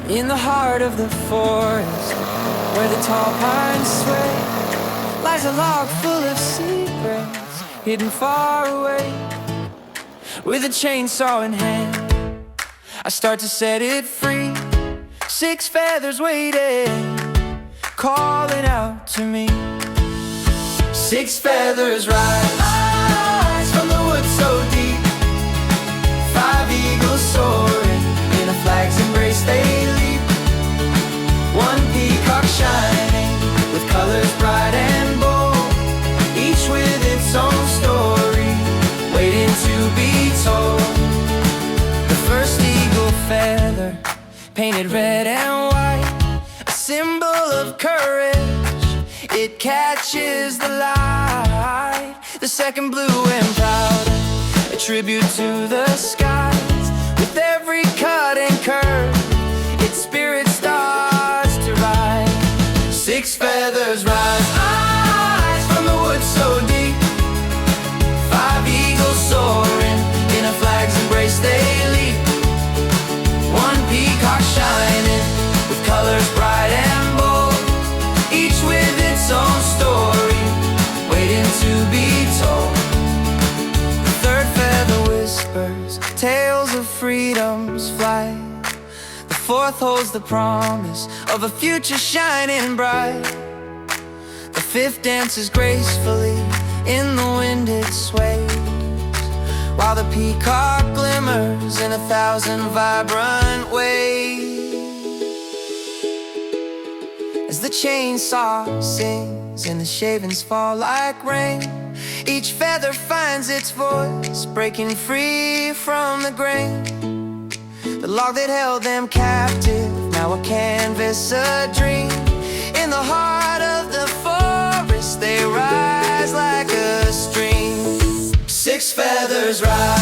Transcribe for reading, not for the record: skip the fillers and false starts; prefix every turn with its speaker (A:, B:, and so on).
A: In the heart of the forest, where the tall pines sway, lies a log full of secrets, hidden far away. With a chainsaw in hand, I start to set it free. 6 feathers waiting, calling out to me. 6 feathers rise from the woods so deep. 5 eagles soaring, in a flag's embrace they leap. 1 peacock shining, with colors bright and bold, each with its own story, waiting to be told. The first eagle feather, painted red and white, a symbol of courage, it catches the light. The second blue and proud, a tribute to the skies. With every cut and curve, its spirit starts to rise. 6 feathers rise from the woods so deep. 5 eagles soaring, in a flag's embrace they leap. 1 peacock shining, with colors bright and bold, each with its own story, waiting to be told. The third feather whispers tales of freedom's flight. The fourth holds the promise of a future shining bright. The fifth dances gracefully, in the wind it sways, while the peacock glimmers in 1,000 vibrant ways. As the chainsaw sings and the shavings fall like rain, each feather finds its voice, breaking free from the grain. The log that held them captive, now a canvas, a dream. In the heart of the forest they rise like a stream. 6 feathers rise